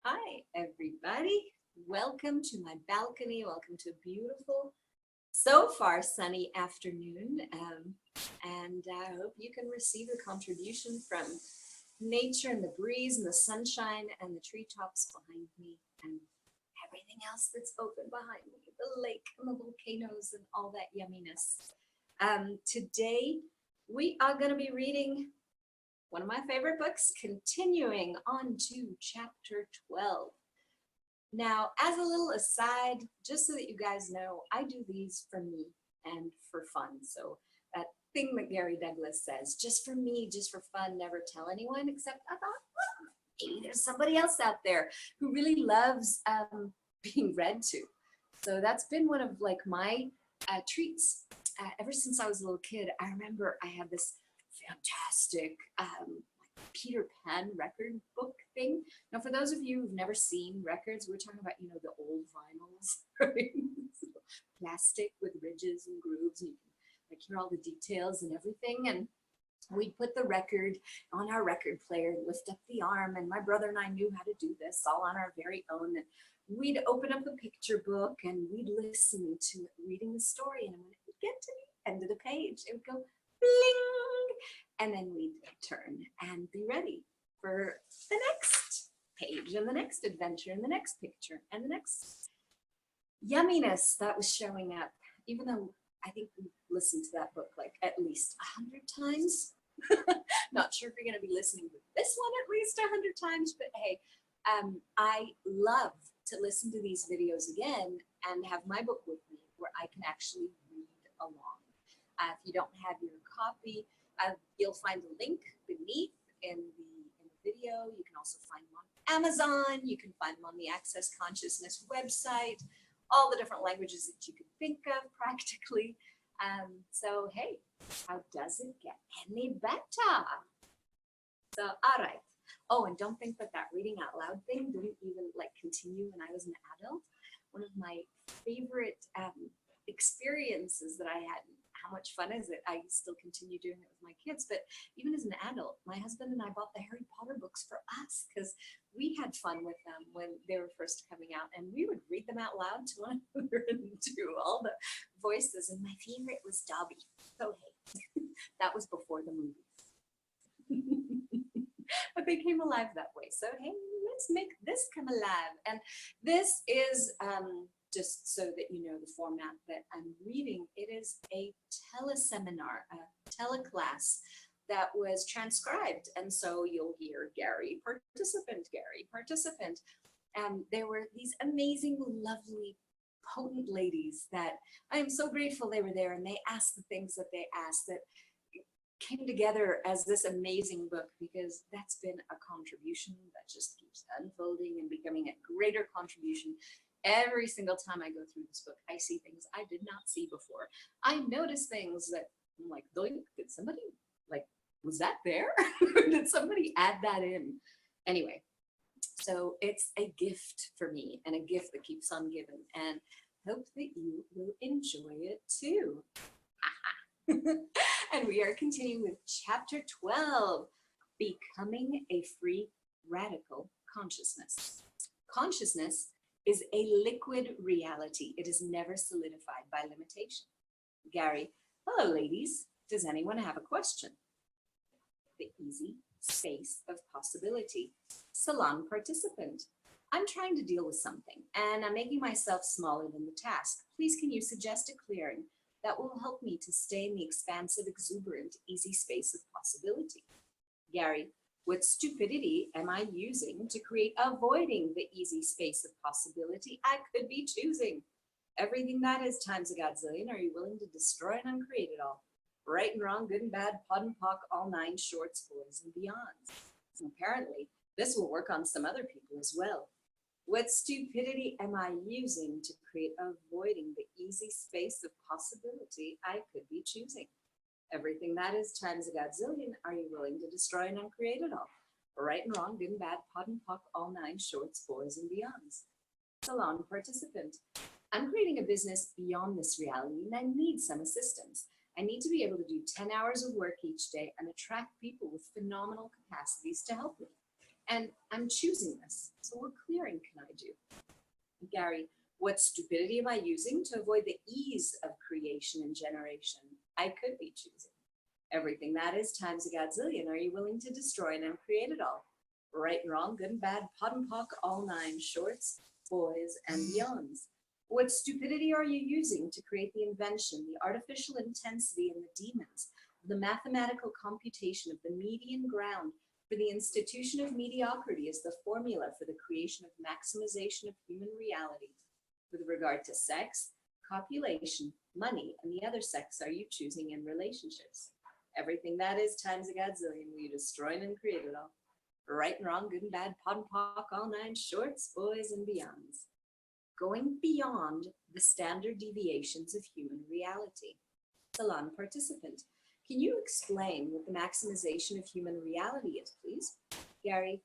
Hi, everybody. Welcome to my balcony. Welcome to a beautiful, so far sunny afternoon. And I hope you can receive a contribution from nature and the breeze and the sunshine and the treetops behind me and everything else that's open behind me, the lake and the volcanoes and all that yumminess. Today, we are going to be reading one of my favorite books, continuing on to chapter 12. Now, as a little aside, just so that you guys know, I do these for me and for fun. So that thing that Gary Douglas says, just for me, just for fun, never tell anyone, except I thought, well, maybe there's somebody else out there who really loves being read to. So that's been one of like my treats ever since I was a little kid. I remember I had this fantastic Peter Pan record book thing. Now, for those of you who've never seen records, we're talking about, you know, the old vinyls, right? Plastic with ridges and grooves, and you can like hear all the details and everything. And we'd put the record on our record player and lift up the arm. And my brother and I knew how to do this all on our very own. And we'd open up a picture book and we'd listen to reading the story. And when it would get to the end of the page, it would go bling, and then we'd turn and be ready for the next page and the next adventure and the next picture and the next yumminess that was showing up, even though I think we listened to that book like at least 100 times. Not sure if you're going to be listening to this one at least 100 times, but hey, I love to listen to these videos again and have my book with me where I can actually read along. If you don't have your copy, you'll find a link beneath in the video. You can also find them on Amazon. You can find them on the Access Consciousness website, all the different languages that you can think of practically. So, hey, how does it get any better? So, all right. Oh, and don't think that reading out loud thing didn't even like continue when I was an adult. One of my favorite experiences that I had. How much fun is it? I still continue doing it with my kids, but even as an adult, my husband and I bought the Harry Potter books for us because we had fun with them when they were first coming out, and we would read them out loud to one another and do all the voices, and my favorite was Dobby. So hey, that was before the movies. But they came alive that way. So hey, let's make this come alive. And this is just so that you know the format that I'm reading, it is a teleseminar, a teleclass that was transcribed. And so you'll hear Gary, participant. And there were these amazing, lovely, potent ladies that I am so grateful they were there, and they asked the things that they asked that came together as this amazing book, because that's been a contribution that just keeps unfolding and becoming a greater contribution. Every single time I go through this book, I see things I did not see before. I notice things that I'm like, did somebody, like, was that there? Did somebody add that in? Anyway, so it's a gift for me, and a gift that keeps on giving, and hope that you will enjoy it too. And we are continuing with chapter 12, Becoming a Free Radical Consciousness. Consciousness is a liquid reality. It is never solidified by limitation. Gary, hello ladies. Does anyone have a question? The easy space of possibility. Salon participant. I'm trying to deal with something, and I'm making myself smaller than the task. Please, can you suggest a clearing that will help me to stay in the expansive, exuberant, easy space of possibility? Gary, what stupidity am I using to create avoiding the easy space of possibility I could be choosing? Everything that is times a godzillion, are you willing to destroy and uncreate it all? Right and wrong, good and bad, pod and pock, all nine shorts, boys and beyonds. And apparently, this will work on some other people as well. What stupidity am I using to create avoiding the easy space of possibility I could be choosing? Everything that is times a godzillion, are you willing to destroy and uncreate it all? Right and wrong, good and bad, pod and pock, all nine shorts, boys and beyonds. Salon participant. I'm creating a business beyond this reality, and I need some assistance. I need to be able to do 10 hours of work each day and attract people with phenomenal capacities to help me. And I'm choosing this. So we're clear engineering can I do? Gary, what stupidity am I using to avoid the ease of creation and generation? I could be choosing. Everything that is times a godzillion. Are you willing to destroy and uncreate it all? Right and wrong, good and bad, pot and pock, all nine, shorts, boys, and beyonds. What stupidity are you using to create the invention, the artificial intensity, and the demons, the mathematical computation of the median ground for the institution of mediocrity is the formula for the creation of maximization of human reality? With regard to sex, copulation, money, and the other sex are you choosing in relationships? Everything that is times a godzillion, will you destroy and create it all? Right and wrong, good and bad, pot and pock, all nine, shorts, boys, and beyonds. Going beyond the standard deviations of human reality. Salon participant, can you explain what the maximization of human reality is, please? Gary,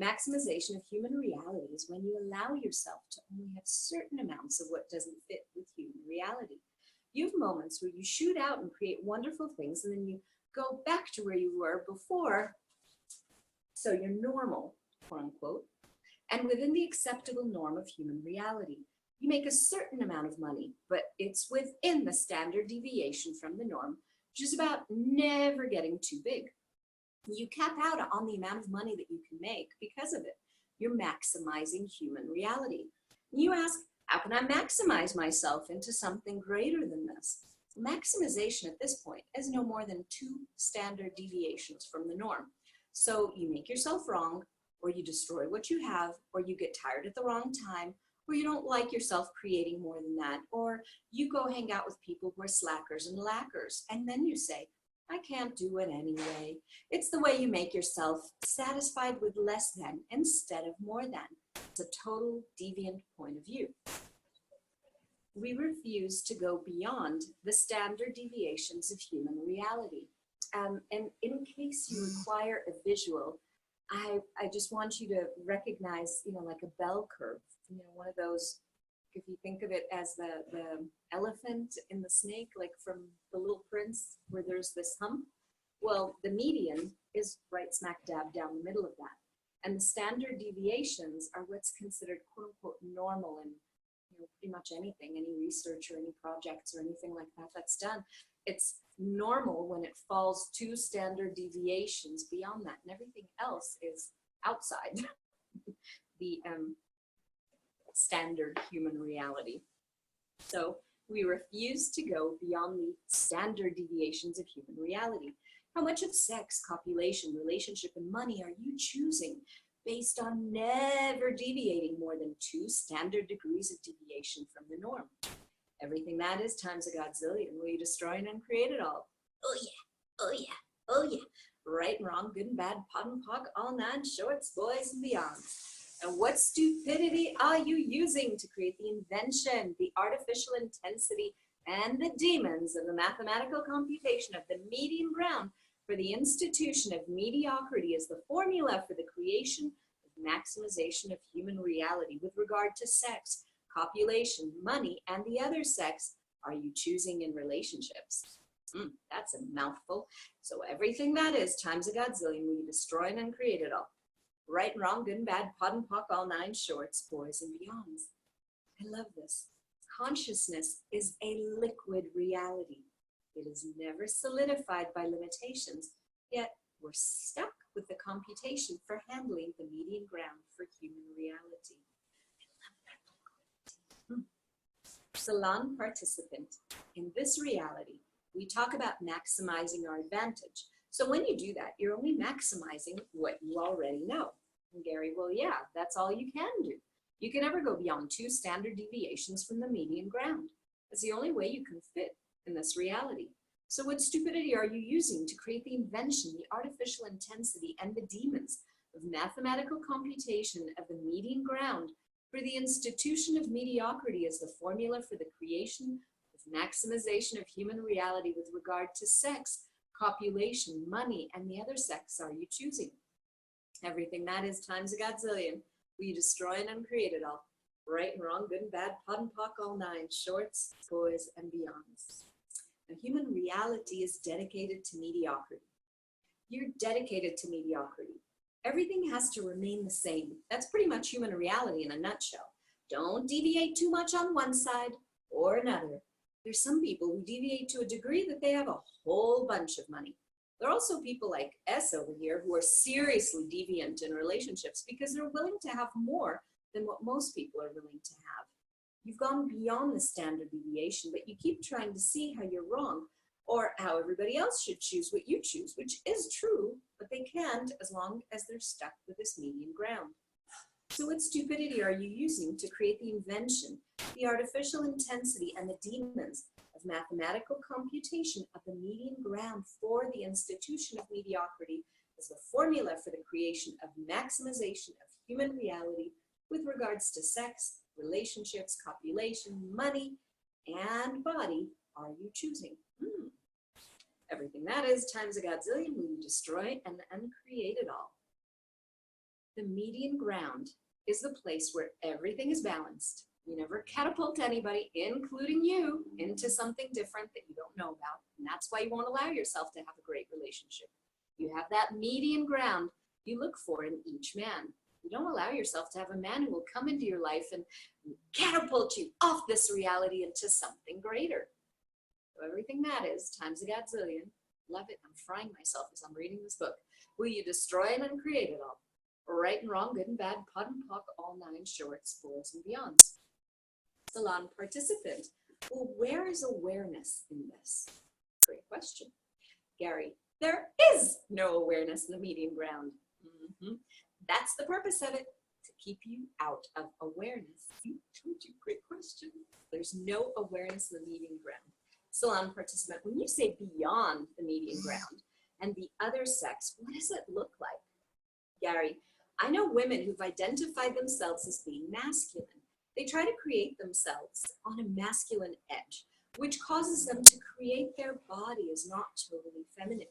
maximization of human reality is when you allow yourself to only have certain amounts of what doesn't fit with human reality. You have moments where you shoot out and create wonderful things, and then you go back to where you were before, so you're normal, quote unquote, and within the acceptable norm of human reality. You make a certain amount of money, but it's within the standard deviation from the norm, which is about never getting too big. You cap out on the amount of money that you can make because of it. You're maximizing human reality. You ask, how can I maximize myself into something greater than this? Maximization at this point is no more than 2 standard deviations from the norm. So you make yourself wrong, or you destroy what you have, or you get tired at the wrong time, or you don't like yourself creating more than that, or you go hang out with people who are slackers and lackers, and then you say, I can't do it anyway. It's the way you make yourself satisfied with less than instead of more than. It's a total deviant point of view. We refuse to go beyond the standard deviations of human reality. And in case you require a visual, I just want you to recognize, like a bell curve, one of those, if you think of it as the elephant in the snake, like from The Little Prince, where there's this hump. Well, the median is right smack dab down the middle of that. And the standard deviations are what's considered quote unquote normal in pretty much anything, any research or any projects or anything like that that's done. It's normal when it falls 2 standard deviations beyond that, and everything else is outside the standard human reality. So we refuse to go beyond the standard deviations of human reality. How much of sex, copulation, relationship, and money are you choosing based on never deviating more than 2 standard degrees of deviation from the norm? Everything that is times a godzillion. Will you destroy and uncreate it all? Oh yeah, oh yeah, oh yeah. Right and wrong, good and bad, pot and pock, all nine, shorts, boys, and beyonds. And what stupidity are you using to create the invention, the artificial intensity, and the demons of the mathematical computation of the median ground for the institution of mediocrity as the formula for the creation of maximization of human reality with regard to sex, copulation, money, and the other sex are you choosing in relationships? That's a mouthful. So everything that is times a godzillion, will you destroy and uncreate it all? Right and wrong, good and bad, pot and pock, all nine, shorts, boys, and beyonds. I love this. Consciousness is a liquid reality. It is never solidified by limitations, yet we're stuck with the computation for handling the median ground for human reality. Salon participant. In this reality, we talk about maximizing our advantage. So when you do that, you're only maximizing what you already know. And Gary, well, yeah, that's all you can do. You can never go beyond 2 standard deviations from the median ground. That's the only way you can fit in this reality. So what stupidity are you using to create the invention, the artificial intensity, and the demons of mathematical computation of the median ground for the institution of mediocrity as the formula for the creation of maximization of human reality with regard to sex, copulation, money, and the other sex are you choosing? Everything that is times a godzillion. Will you destroy and uncreate it all? Right and wrong, good and bad, pot and pock, all nine, shorts, boys, and beyonds. Now, human reality is dedicated to mediocrity. You're dedicated to mediocrity. Everything has to remain the same. That's pretty much human reality in a nutshell. Don't deviate too much on one side or another. There's some people who deviate to a degree that they have a whole bunch of money. There are also people like S over here who are seriously deviant in relationships because they're willing to have more than what most people are willing to have. You've gone beyond the standard deviation, but you keep trying to see how you're wrong or how everybody else should choose what you choose, which is true, but they can't as long as they're stuck with this median ground. So what stupidity are you using to create the invention, the artificial intensity, and the demons of mathematical computation of the median ground for the institution of mediocrity as the formula for the creation of maximization of human reality with regards to sex, relationships, copulation, money, and body are you choosing? Everything that is times a godzillion will you destroy and uncreate it all. The median ground is the place where everything is balanced. You never catapult anybody, including you, into something different that you don't know about. And that's why you won't allow yourself to have a great relationship. You have that median ground you look for in each man. You don't allow yourself to have a man who will come into your life and catapult you off this reality into something greater. So everything that is, times a godzillion, love it, I'm frying myself as I'm reading this book. Will you destroy and uncreate it all? Right and wrong, good and bad, POD and POC, all nine shorts, boys and beyonds. Salon participant. Well, where is awareness in this? Great question. Gary, there is no awareness in the median ground. That's the purpose of it, to keep you out of awareness. Great question. There's no awareness in the median ground. Salon participant, when you say beyond the median ground and the other sex, what does it look like? Gary, I know women who've identified themselves as being masculine. They try to create themselves on a masculine edge, which causes them to create their body as not totally feminine.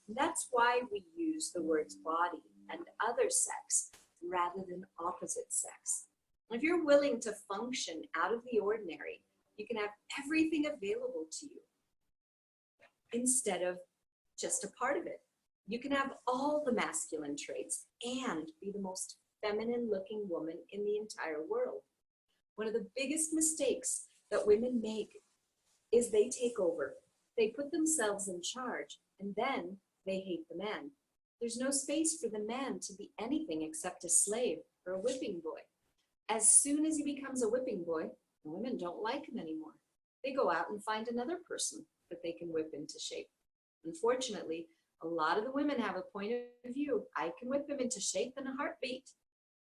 And that's why we use the words body and other sex rather than opposite sex. If you're willing to function out of the ordinary, you can have everything available to you instead of just a part of it. You can have all the masculine traits and be the most feminine looking woman in the entire world. One of the biggest mistakes that women make is they take over. They put themselves in charge and then they hate the man. There's no space for the man to be anything except a slave or a whipping boy. As soon as he becomes a whipping boy, the women don't like him anymore. They go out and find another person that they can whip into shape. Unfortunately, a lot of the women have a point of view. I can whip him into shape in a heartbeat.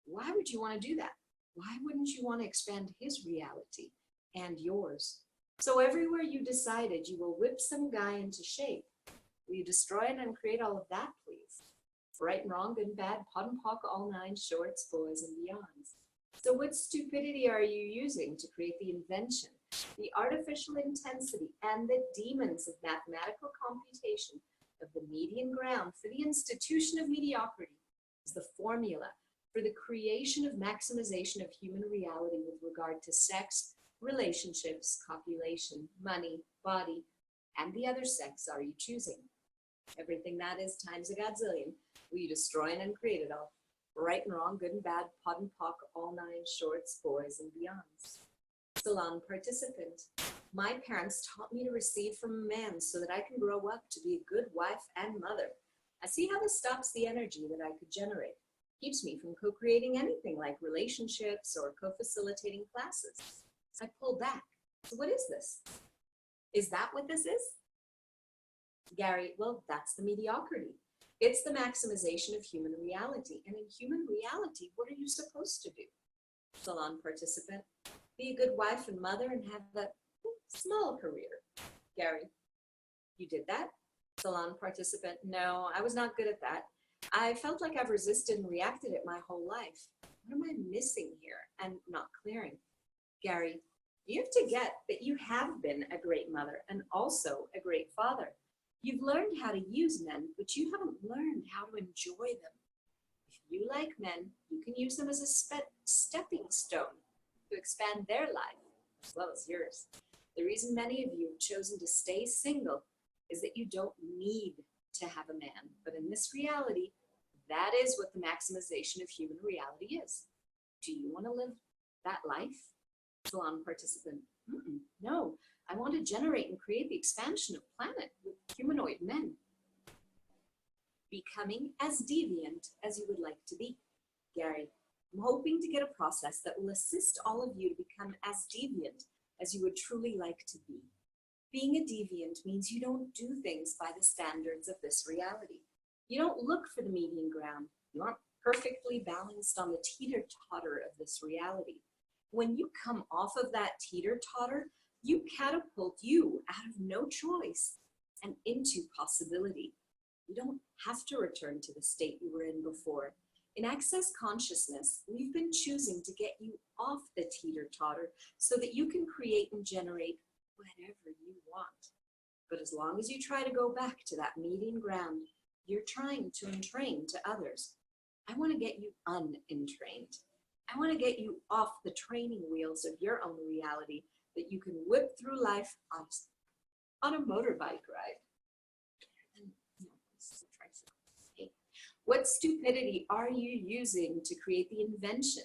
Why would you want to do that? Why wouldn't you want to expand his reality and yours? So everywhere you decided you will whip some guy into shape, will you destroy and uncreate all of that, please? Right and wrong, good and bad, POD and POC, all nine shorts, boys and beyonds. So what stupidity are you using to create the invention, the artificial intensity, and the demons of mathematical computation of the median ground for the institution of mediocrity is the formula for the creation of maximization of human reality with regard to sex, relationships, copulation, money, body, and the other sex are you choosing? Everything that is times a godzillion, will you destroy and uncreate it all? Right and wrong, good and bad, POD and POC, all nine shorts, boys and beyonds. Salon participant. My parents taught me to receive from a man so that I can grow up to be a good wife and mother. I see how this stops the energy that I could generate. Keeps me from co-creating anything like relationships or co-facilitating classes. I pull back. So what is this? Is that what this is? Gary, well, that's the mediocrity. It's the maximization of human reality. And in human reality, what are you supposed to do? Salon participant, be a good wife and mother and have a small career. Gary, you did that? Salon participant, no, I was not good at that. I felt like I've resisted and reacted it my whole life. What am I missing here and not clearing? Gary, you have to get that you have been a great mother and also a great father. You've learned how to use men, but you haven't learned how to enjoy them. If you like men, you can use them as a stepping stone to expand their life as well as yours. The reason many of you have chosen to stay single is that you don't need to have a man. But in this reality, That is what the maximization of human reality is. Do you want to live that life? Salon participant, no, I want to generate and create the expansion of planet with humanoid men. Becoming as deviant as you would like to be. Gary, I'm hoping to get a process that will assist all of you to become as deviant as you would truly like to be. Being a deviant means you don't do things by the standards of this reality. You don't look for the median ground. You aren't perfectly balanced on the teeter-totter of this reality. When you come off of that teeter-totter, you catapult you out of no choice and into possibility. You don't have to return to the state you were in before. In access consciousness, we've been choosing to get you off the teeter-totter so that you can create and generate whatever you want. But as long as you try to go back to that median ground, you're trying to entrain to others. I want to get you unentrained. I want to get you off the training wheels of your own reality that you can whip through life on a motorbike ride. What stupidity are you using to create the invention,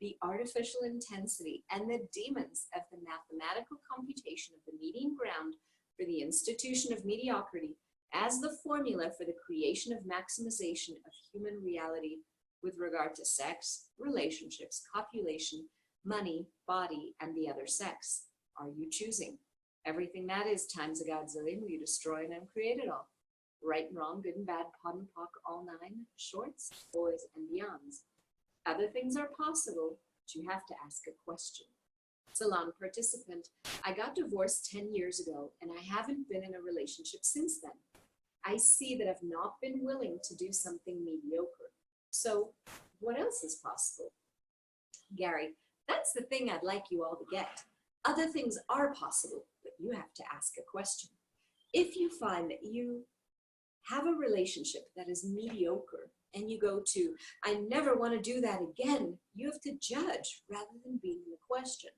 the artificial intensity, and the demons of the mathematical computation of the median ground for the institution of mediocrity as the formula for the creation of maximization of human reality with regard to sex, relationships, copulation, money, body, and the other sex? Are you choosing? Everything that is times a godzillion will you destroy and uncreate it all. Right and wrong, good and bad, pod and pock, all nine, shorts, boys, and beyonds. Other things are possible, but you have to ask a question. Salon participant, I got divorced 10 years ago, and I haven't been in a relationship since then. I see that I've not been willing to do something mediocre. So what else is possible? Gary, that's the thing I'd like you all to get. Other things are possible, but you have to ask a question. If you find that you have a relationship that is mediocre and you go to, I never want to do that again, you have to judge rather than being the question.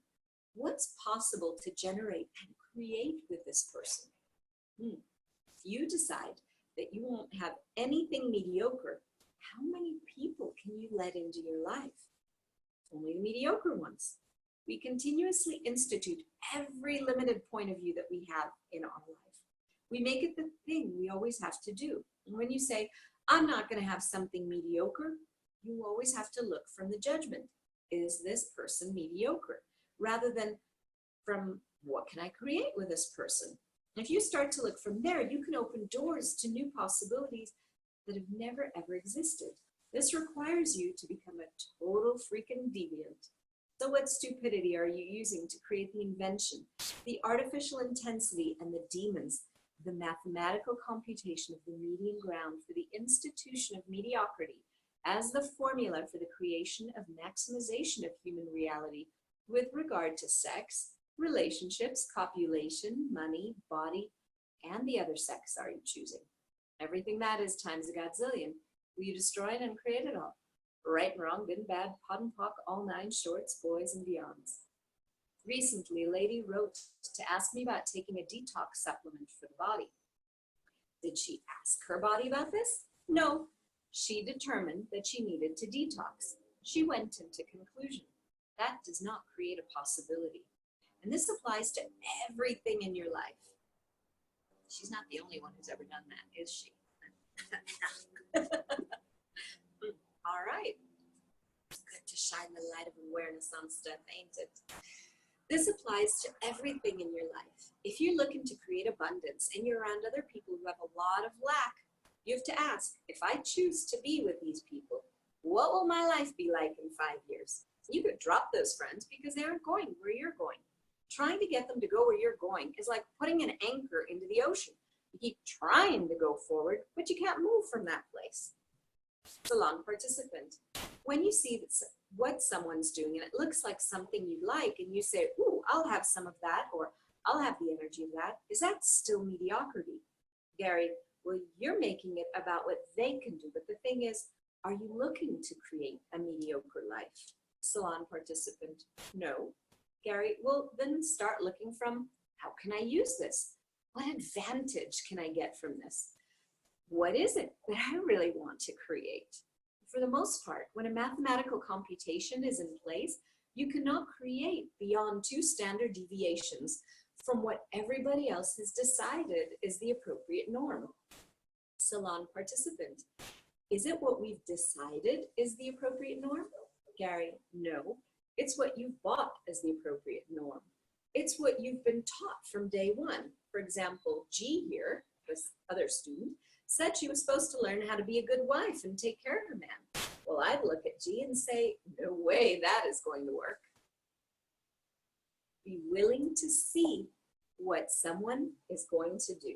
What's possible to generate and create with this person? If you decide that you won't have anything mediocre, how many people can you let into your life? Only the mediocre ones. We continuously institute every limited point of view that we have in our life. We make it the thing we always have to do. And when you say, I'm not going to have something mediocre, you always have to look from the judgment. Is this person mediocre? Rather than from, what can I create with this person? And if you start to look from there, you can open doors to new possibilities that have never ever existed. This requires you to become a total freaking deviant. So what stupidity are you using to create the invention, the artificial intensity, and the demons, the mathematical computation of the median ground for the institution of mediocrity as the formula for the creation of maximization of human reality with regard to sex, relationships, copulation, money, body, and the other sex are you choosing? Everything that is times a godzillion. Will you destroy it and create it all? Right and wrong, good and bad, pod and pock, all nine, shorts, boys, and beyonds. Recently, a lady wrote to ask me about taking a detox supplement for the body. Did she ask her body about this? No. She determined that she needed to detox. She went into conclusion. That does not create a possibility. And this applies to everything in your life. She's not the only one who's ever done that, is she? All right. It's good to shine the light of awareness on stuff, ain't it? This applies to everything in your life. If you're looking to create abundance and you're around other people who have a lot of lack, you have to ask, if I choose to be with these people, what will my life be like in 5 years? You could drop those friends because they aren't going where you're going. Trying to get them to go where you're going is like putting an anchor into the ocean. You keep trying to go forward, but you can't move from that place. Salon participant, when you see what someone's doing and it looks like something you like and you say, ooh, I'll have some of that, or I'll have the energy of that, is that still mediocrity? Gary, well, you're making it about what they can do, but the thing is, are you looking to create a mediocre life? Salon participant, no. Gary, well, then start looking from, how can I use this? What advantage can I get from this? What is it that I really want to create? For the most part, when a mathematical computation is in place, you cannot create beyond 2 standard deviations from what everybody else has decided is the appropriate norm. Salon participant, is it what we've decided is the appropriate norm? Gary, no. It's what you've bought as the appropriate norm. It's what you've been taught from day one. For example, G here, this other student, said she was supposed to learn how to be a good wife and take care of her man. Well, I'd look at G and say, no way that is going to work. Be willing to see what someone is going to do.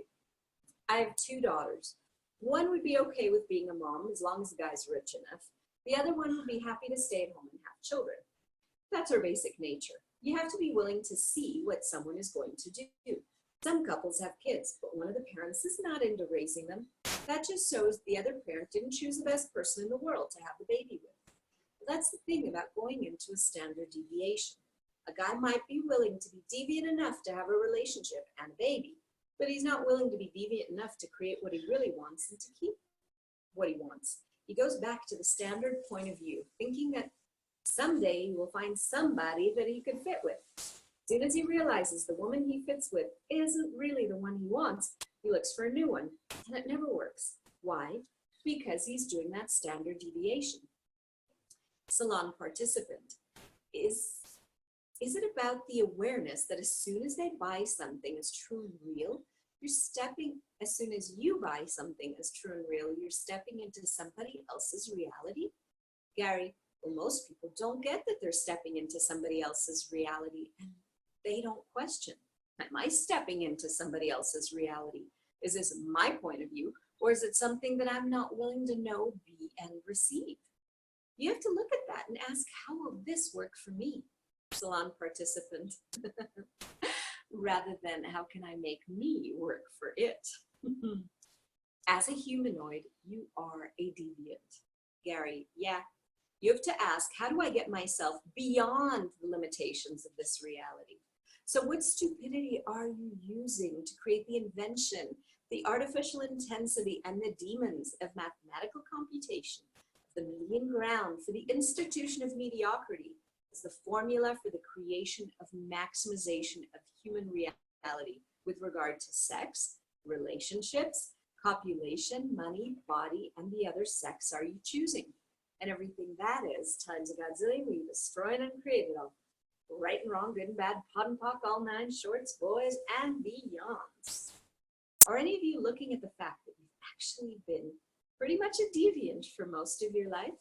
I have 2 daughters. One would be okay with being a mom as long as the guy's rich enough. The other one would be happy to stay at home and have children. That's our basic nature. You have to be willing to see what someone is going to do. Some couples have kids, but one of the parents is not into raising them. That just shows the other parent didn't choose the best person in the world to have the baby with. That's the thing about going into a standard deviation. A guy might be willing to be deviant enough to have a relationship and a baby, but he's not willing to be deviant enough to create what he really wants and to keep what he wants. He goes back to the standard point of view, thinking that someday he will find somebody that he could fit with. As soon as he realizes the woman he fits with isn't really the one he wants, he looks for a new one, and it never works. Why? Because he's doing that standard deviation. Salon participant, is it about the awareness that as soon as they buy something as true and real, as soon as you buy something as true and real, you're stepping into somebody else's reality? Gary, well, most people don't get that they're stepping into somebody else's reality, and they don't question, am I stepping into somebody else's reality? Is this my point of view, or is it something that I'm not willing to know, be, and receive? You have to look at that and ask, how will this work for me? Salon participant, rather than how can I make me work for it? As a humanoid, you are a deviant. Gary, yeah, you have to ask, how do I get myself beyond the limitations of this reality? So what stupidity are you using to create the invention, the artificial intensity, and the demons of mathematical computation, the median ground for the institution of mediocrity is the formula for the creation of maximization of human reality with regard to sex, relationships, copulation, money, body, and the other sex are you choosing? And everything that is times a godzillion, we destroyed and created all. Right and wrong, good and bad, pot and pock, all 9 shorts, boys, and beyonds. Are any of you looking at the fact that you've actually been pretty much a deviant for most of your life?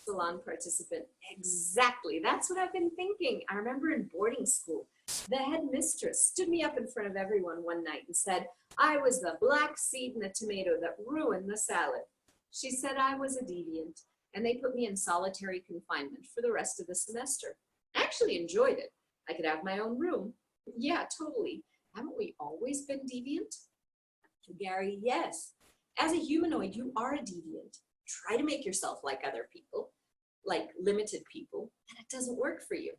Salon participant, exactly. That's what I've been thinking. I remember in boarding school, the headmistress stood me up in front of everyone one night and said, I was the black seed in the tomato that ruined the salad. She said I was a deviant, and they put me in solitary confinement for the rest of the semester. I actually enjoyed it. I could have my own room. Yeah, totally. Haven't we always been deviant? Gary, yes. As a humanoid, you are a deviant. Try to make yourself like other people, like limited people, and it doesn't work for you,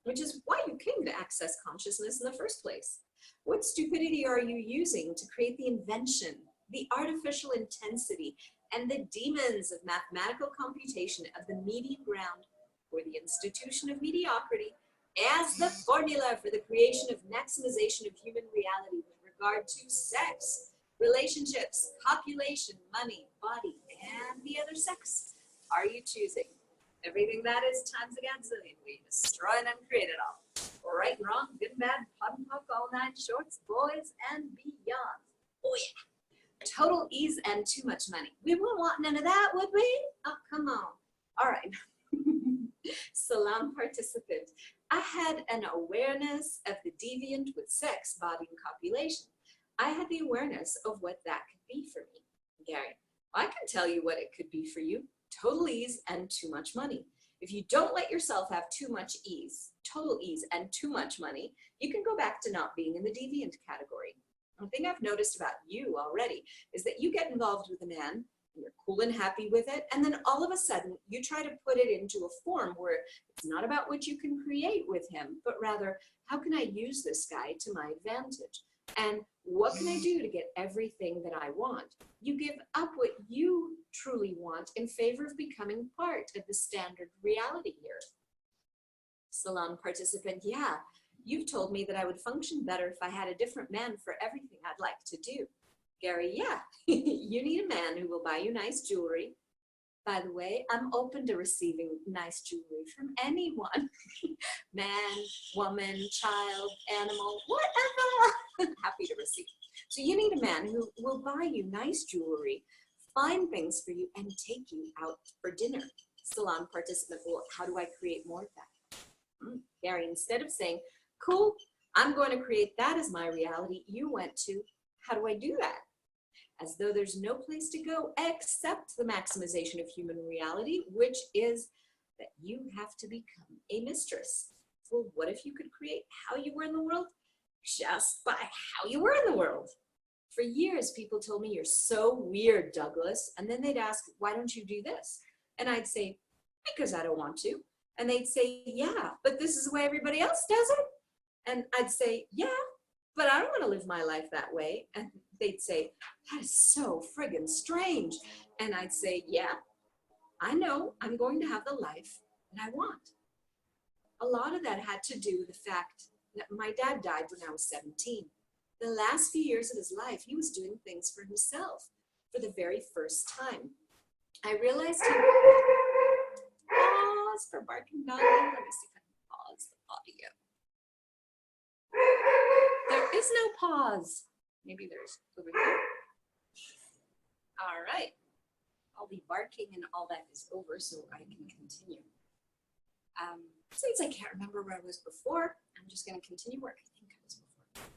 which is why you came to access consciousness in the first place. What stupidity are you using to create the invention, the artificial intensity, and the demons of mathematical computation of the median ground for the institution of mediocrity as the formula for the creation of maximization of human reality with regard to sex, relationships, copulation, money, body, and the other sex? Are you choosing? Everything that is times a godzillion. We destroy and uncreate it all. Right and wrong, good and bad, pot and pock, all 9 shorts, boys, and beyond. Oh yeah. Total ease and too much money. We wouldn't want none of that, would we? Oh, come on. All right. Salon participant. I had an awareness of the deviant with sex, body, and copulation. I had the awareness of what that could be for me. Gary, I can tell you what it could be for you. Total ease and too much money. If you don't let yourself have too much ease, total ease, and too much money, you can go back to not being in the deviant category. One thing I've noticed about you already is that you get involved with a man, and you're cool and happy with it, and then all of a sudden you try to put it into a form where it's not about what you can create with him, but rather, how can I use this guy to my advantage? And what can I do to get everything that I want? You give up what you truly want in favor of becoming part of the standard reality here. Salon participant, yeah, you've told me that I would function better if I had a different man for everything I'd like to do. Gary, yeah, you need a man who will buy you nice jewelry. By the way, I'm open to receiving nice jewelry from anyone. Man, woman, child, animal, whatever. Happy to receive. So you need a man who will buy you nice jewelry, find things for you, and take you out for dinner. Salon participant, well, how do I create more of that? Gary, instead of saying, cool, I'm going to create that as my reality, you went to, how do I do that? As though there's no place to go except the maximization of human reality, which is that you have to become a mistress. Well, what if you could create how you were in the world just by how you were in the world? For years, people told me, you're so weird, Douglas. And then they'd ask, why don't you do this? And I'd say, because I don't want to. And they'd say, yeah, but this is the way everybody else does it. And I'd say, yeah, but I don't want to live my life that way. And they'd say, that is so friggin' strange. And I'd say, yeah, I know I'm going to have the life that I want. A lot of that had to do with the fact that my dad died when I was 17. The last few years of his life, he was doing things for himself for the very first time. I realized he... Pause for barking doggy. Let me see if I can pause the audio. There is no pause. Maybe there's over here. All right. All the barking and all that is over, so I can continue. Since I can't remember where I was before, I'm just going to continue where I think I was before.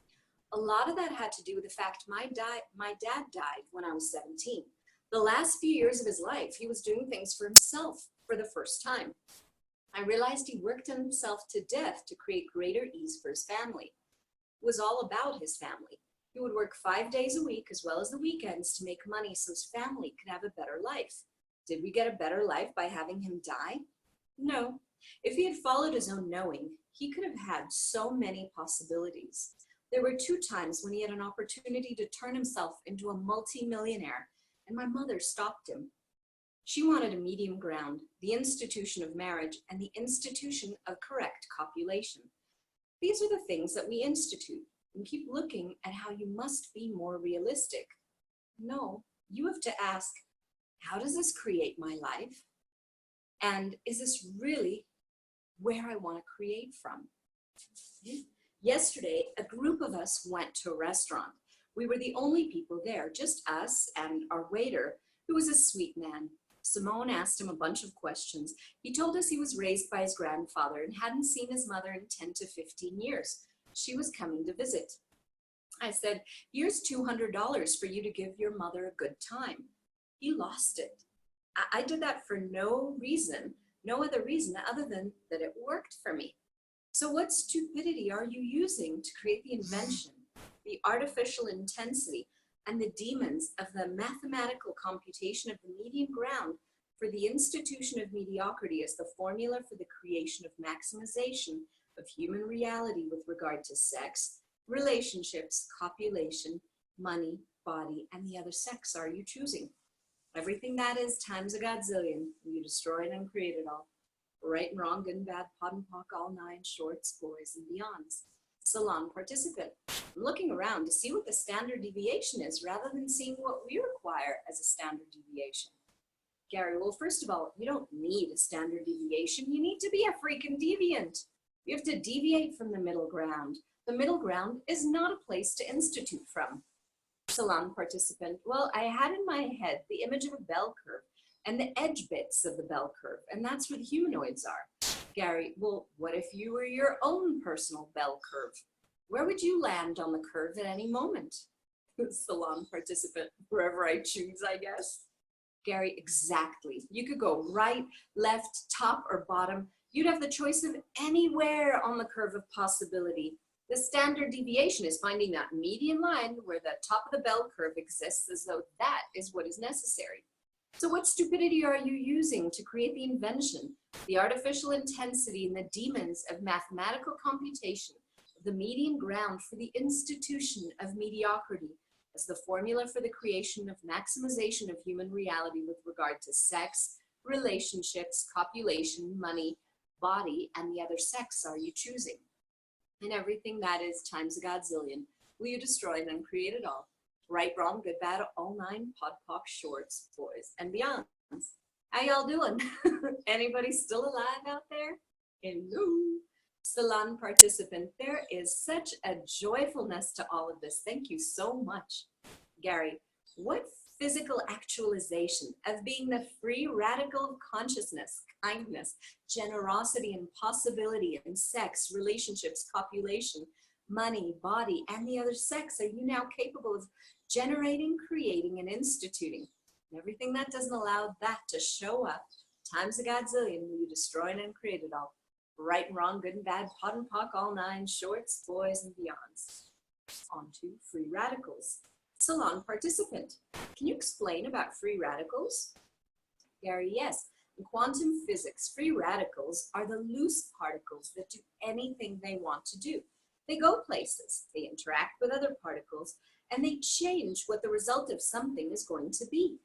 A lot of that had to do with the fact my dad died when I was 17. The last few years of his life, he was doing things for himself for the first time. I realized he worked himself to death to create greater ease for his family. It was all about his family. He would work 5 days a week as well as the weekends to make money so his family could have a better life. Did we get a better life by having him die? No. If he had followed his own knowing, he could have had so many possibilities. There were 2 times when he had an opportunity to turn himself into a multi-millionaire, and my mother stopped him. She wanted a medium ground, the institution of marriage and the institution of correct copulation. These are the things that we institute, and keep looking at how you must be more realistic. No, you have to ask, how does this create my life? And is this really where I want to create from? Yesterday, a group of us went to a restaurant. We were the only people there, just us and our waiter, who was a sweet man. Simone asked him a bunch of questions. He told us he was raised by his grandfather and hadn't seen his mother in 10 to 15 years. She was coming to visit. I said, here's $200 for you to give your mother a good time. He lost it. I did that for no reason, no other reason other than that it worked for me. So what stupidity are you using to create the invention, the artificial intensity, and the demons of the mathematical computation of the medium ground for the institution of mediocrity as the formula for the creation of maximization of human reality with regard to sex, relationships, copulation, money, body, and the other sex are you choosing? Everything that is times a godzillion, you destroyed and created all. Right and wrong, good and bad, pod and pock, all 9, shorts, boys, and beyonds. Salon participant. I'm looking around to see what the standard deviation is rather than seeing what we require as a standard deviation. Gary, well, first of all, you don't need a standard deviation. You need to be a freaking deviant. You have to deviate from the middle ground. The middle ground is not a place to institute from. Salon participant, well, I had in my head the image of a bell curve and the edge bits of the bell curve, and that's where the humanoids are. Gary, well, what if you were your own personal bell curve? Where would you land on the curve at any moment? Salon participant, wherever I choose, I guess. Gary, exactly. You could go right, left, top, or bottom. You'd have the choice of anywhere on the curve of possibility. The standard deviation is finding that median line where the top of the bell curve exists as though that is what is necessary. So what stupidity are you using to create the invention, the artificial intensity, and the demons of mathematical computation of the median ground for the institution of mediocrity as the formula for the creation of maximization of human reality with regard to sex, relationships, copulation, money, body, and the other sex are you choosing? And everything that is times a godzillion, will you destroy and uncreate it all? Right, wrong, good, bad, all nine, pod, poc, shorts, boys, and beyonds. How y'all doing? Anybody still alive out there? Hello. Salon participant, there is such a joyfulness to all of this. Thank you so much. Gary, what physical actualization of being the free radical of consciousness, kindness, generosity, and possibility in sex, relationships, copulation, money, body, and the other sex are you now capable of generating, creating, and instituting? And everything that doesn't allow that to show up, times a godzillion, will you destroy and uncreate it all? Right and wrong, good and bad, pot and pock, all nine, shorts, boys, and beyonds. On to free radicals. Salon participant, can you explain about free radicals? Gary, yes. In quantum physics, free radicals are the loose particles that do anything they want to do. They go places, they interact with other particles, and they change what the result of something is going to be.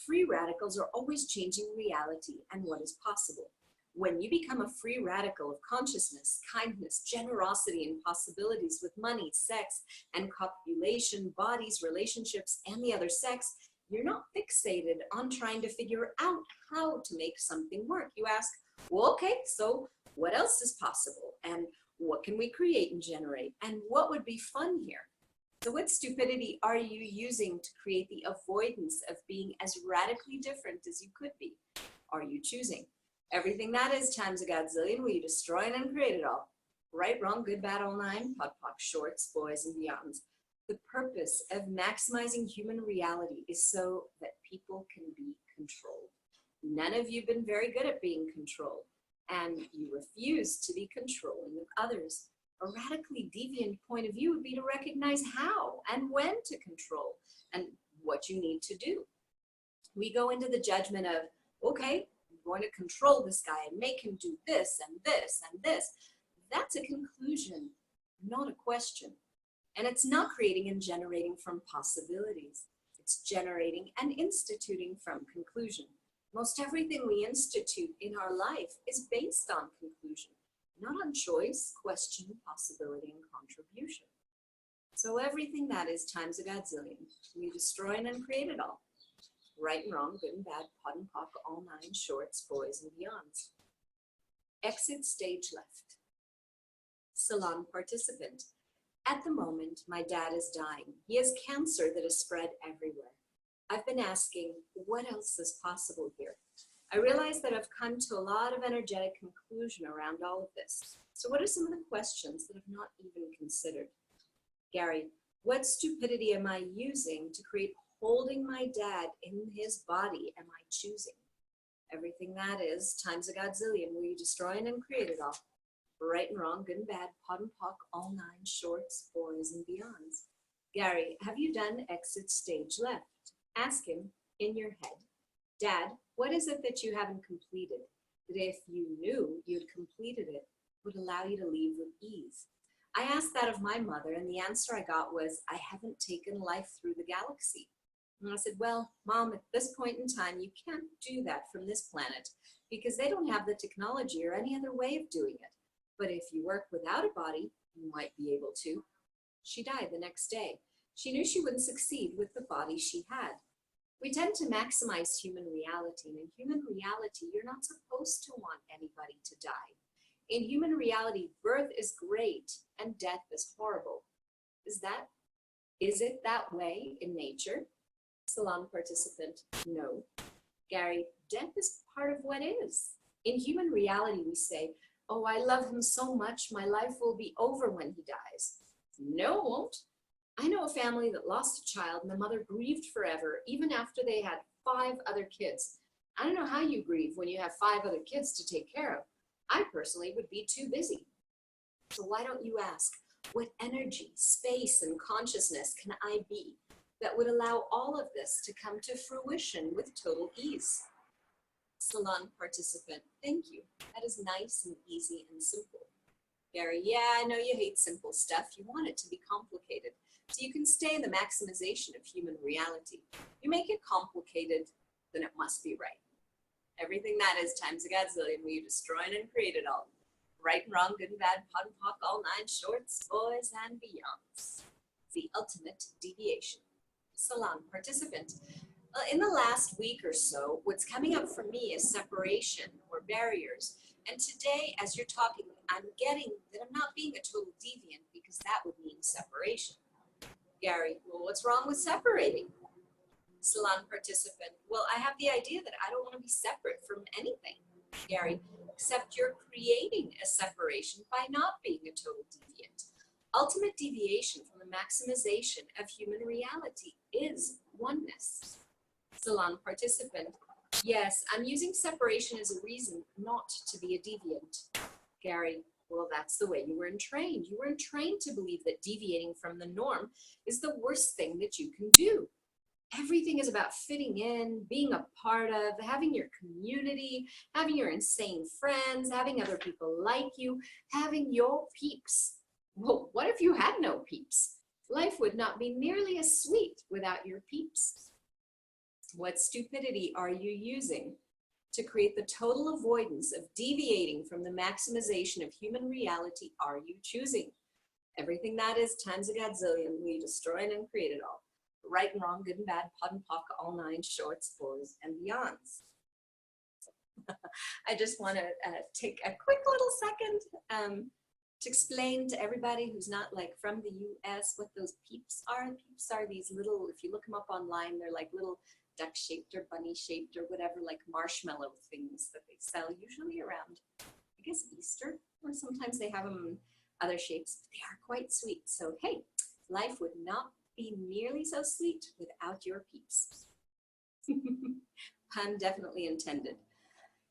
Free radicals are always changing reality and what is possible. When you become a free radical of consciousness, kindness, generosity, and possibilities with money, sex, and copulation, bodies, relationships, and the other sex, you're not fixated on trying to figure out how to make something work. You ask, well, okay, so what else is possible? And what can we create and generate? And what would be fun here? So what stupidity are you using to create the avoidance of being as radically different as you could be? Are you choosing? Everything that is times a godzillion, will you destroy and uncreate it all? Right, wrong, good, bad, all nine, pod, poc, shorts, boys, and beyonds. The purpose of maximizing human reality is so that people can be controlled. None of you have been very good at being controlled, and you refuse to be controlling of others. A radically deviant point of view would be to recognize how and when to control and what you need to do. We go into the judgment of, okay, I'm going to control this guy and make him do this and this and this. That's a conclusion, not a question. And it's not creating and generating from possibilities. It's generating and instituting from conclusion. Most everything we institute in our life is based on conclusion, not on choice, question, possibility, and contribution. So everything that is times a godzillion, we destroy and uncreate it all. Right and wrong, good and bad, pot and pock, all nine, shorts, boys, and beyonds. Exit stage left. Salon participant. At the moment, my dad is dying. He has cancer that is spread everywhere. I've been asking, what else is possible here? I realize that I've come to a lot of energetic conclusion around all of this. So what are some of the questions that I've not even considered? Gary, what stupidity am I using to create holding my dad in his body am I choosing? Everything that is times a godzillion, will you destroy and uncreate it all? Right and wrong, good and bad, pot and pock, all nine, shorts, boys, and beyonds. Gary, have you done exit stage left? Ask him in your head. Dad, what is it that you haven't completed? That if you knew you'd completed it, would allow you to leave with ease? I asked that of my mother, and the answer I got was, I haven't taken life through the galaxy. And I said, well, Mom, at this point in time, you can't do that from this planet because they don't have the technology or any other way of doing it. But if you work without a body, you might be able to. She died the next day. She knew she wouldn't succeed with the body she had. We tend to maximize human reality, and in human reality, you're not supposed to want anybody to die. In human reality, birth is great and death is horrible. Is it that way in nature? Salon participant, no. Gary, death is part of what is. In human reality, we say, oh, I love him so much, my life will be over when he dies. No, it won't. I know a family that lost a child and the mother grieved forever, even after they had 5 other kids. I don't know how you grieve when you have 5 other kids to take care of. I personally would be too busy. So why don't you ask, what energy, space, and consciousness can I be that would allow all of this to come to fruition with total ease? Salon participant, thank you. That is nice and easy and simple. Gary, yeah, I know you hate simple stuff. You want it to be complicated. So you can stay in the maximization of human reality. You make it complicated, then it must be right. Everything that is times a godzillion, we destroy and create it all. Right and wrong, good and bad, pot and pock, all nine shorts, boys and beyonds. The ultimate deviation. Salon participant. In the last week or so, what's coming up for me is separation or barriers. And today, as you're talking, I'm getting that I'm not being a total deviant because that would mean separation. Gary, well, what's wrong with separating? Salon participant, well, I have the idea that I don't want to be separate from anything. Gary, except you're creating a separation by not being a total deviant. Ultimate deviation from the maximization of human reality is oneness. Salon participant, yes, I'm using separation as a reason not to be a deviant. Gary, well, that's the way you were entrained. You were entrained to believe that deviating from the norm is the worst thing that you can do. Everything is about fitting in, being a part of, having your community, having your insane friends, having other people like you, having your peeps. Well, what if you had no peeps? Life would not be nearly as sweet without your peeps. What stupidity are you using to create the total avoidance of deviating from the maximization of human reality are you choosing? Everything that is times a godzillion, we destroy and create it all. Right and wrong, good and bad, pot and pock, all nine shorts, boys and beyonds. I just want to take a quick little second to explain to everybody who's not like from the US what those peeps are. Peeps are these little, if you look them up online, they're like little duck-shaped or bunny-shaped or whatever, like marshmallow things that they sell usually around, I guess, Easter, or sometimes they have them in other shapes, but they are quite sweet. So hey, life would not be nearly so sweet without your peeps. Pun definitely intended,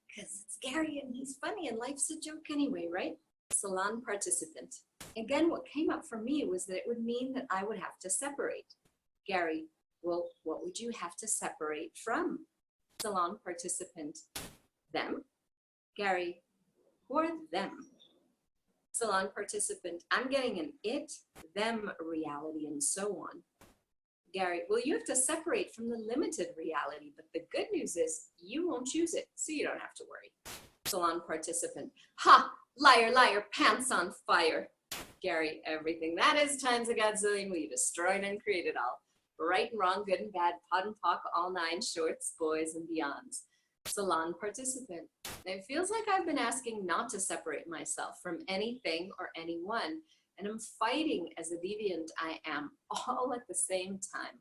because it's Gary and he's funny and life's a joke anyway, right? Salon participant. Again, what came up for me was that it would mean that I would have to separate. Gary, well, what would you have to separate from? Salon participant. Them? Gary, who are them? Salon participant, I'm getting an it, them reality and so on. Gary, well, you have to separate from the limited reality, but the good news is you won't choose it, so you don't have to worry. Salon participant, ha, liar, liar, pants on fire. Gary, everything that is times a godzillion, we destroyed and created all. Right and wrong, good and bad, pot and pock, all nine shorts, boys and beyonds. Salon participant. It feels like I've been asking not to separate myself from anything or anyone, and I'm fighting as a deviant I am all at the same time.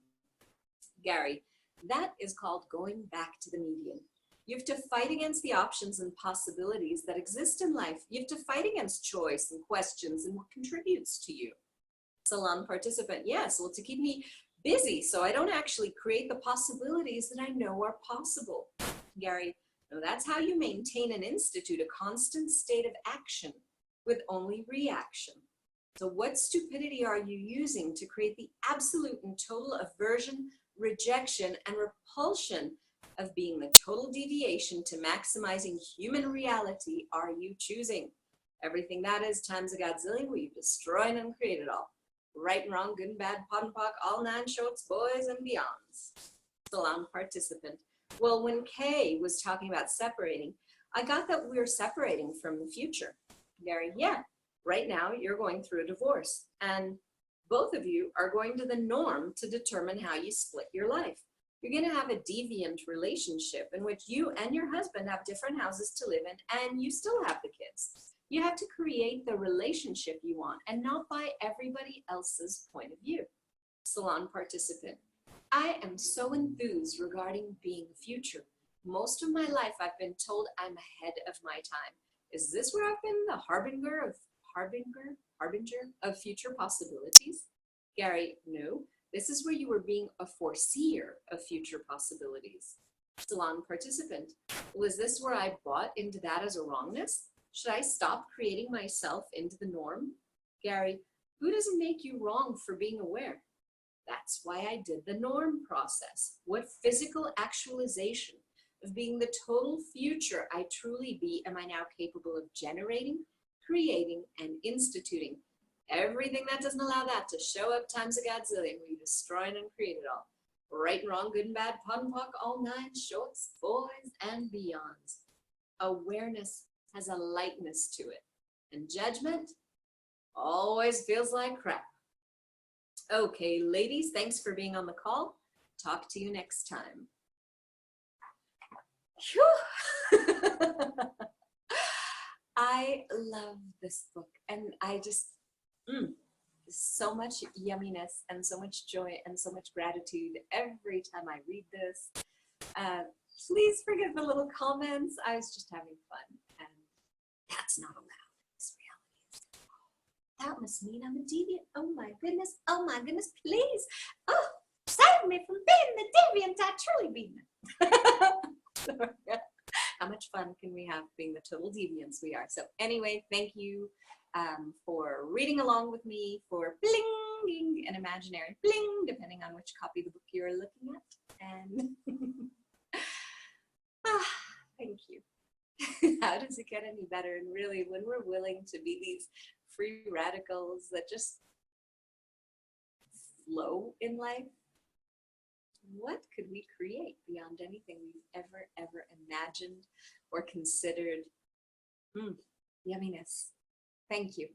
Gary, that is called going back to the median. You have to fight against the options and possibilities that exist in life. You have to fight against choice and questions and what contributes to you. Salon participant, yes, well, to keep me busy so I don't actually create the possibilities that I know are possible. Gary, no, that's how you maintain and institute a constant state of action with only reaction. So what stupidity are you using to create the absolute and total aversion, rejection, and repulsion of being the total deviation to maximizing human reality are you choosing? Everything that is times a godzillion, we've destroyed and created all. Right and wrong, good and bad, pot and pock, all nine shorts, boys and beyonds. Salon participant. Well, when Kay was talking about separating, I got that we're separating from the future. Gary, yeah, right now you're going through a divorce and both of you are going to the norm to determine how you split your life. You're going to have a deviant relationship in which you and your husband have different houses to live in and you still have the kids. You have to create the relationship you want and not by everybody else's point of view. Salon participant. I am so enthused regarding being future. Most of my life I've been told I'm ahead of my time. Is this where I've been the harbinger of future possibilities? Gary, no. This is where you were being a foreseer of future possibilities. Salon participant. Well, is this where I bought into that as a wrongness? Should I stop creating myself into the norm? Gary, who doesn't make you wrong for being aware? That's why I did the norm process. What physical actualization of being the total future I truly be am I now capable of generating, creating, and instituting. Everything that doesn't allow that to show up times a godzillion, we destroy and create it all. Right and wrong, good and bad, POD and POC, all nine shorts, boys and beyonds. Awareness has a lightness to it, and judgment always feels like crap. Okay, ladies, thanks for being on the call. Talk to you next time. I love this book, and I just, so much yumminess and so much joy and so much gratitude every time I read this. Please forgive the little comments. I was just having fun, and that's not allowed. This reality is. That must mean I'm a deviant. Oh my goodness. Oh my goodness, please. Oh, save me from being the deviant I truly be. How much fun can we have being the total deviants we are? So anyway, thank you for reading along with me, for blinging an imaginary bling, depending on which copy of the book you're looking at. And thank you. How does it get any better? And really, when we're willing to be these free radicals that just flow in life, what could we create beyond anything we've ever imagined or considered? Yumminess. Thank you.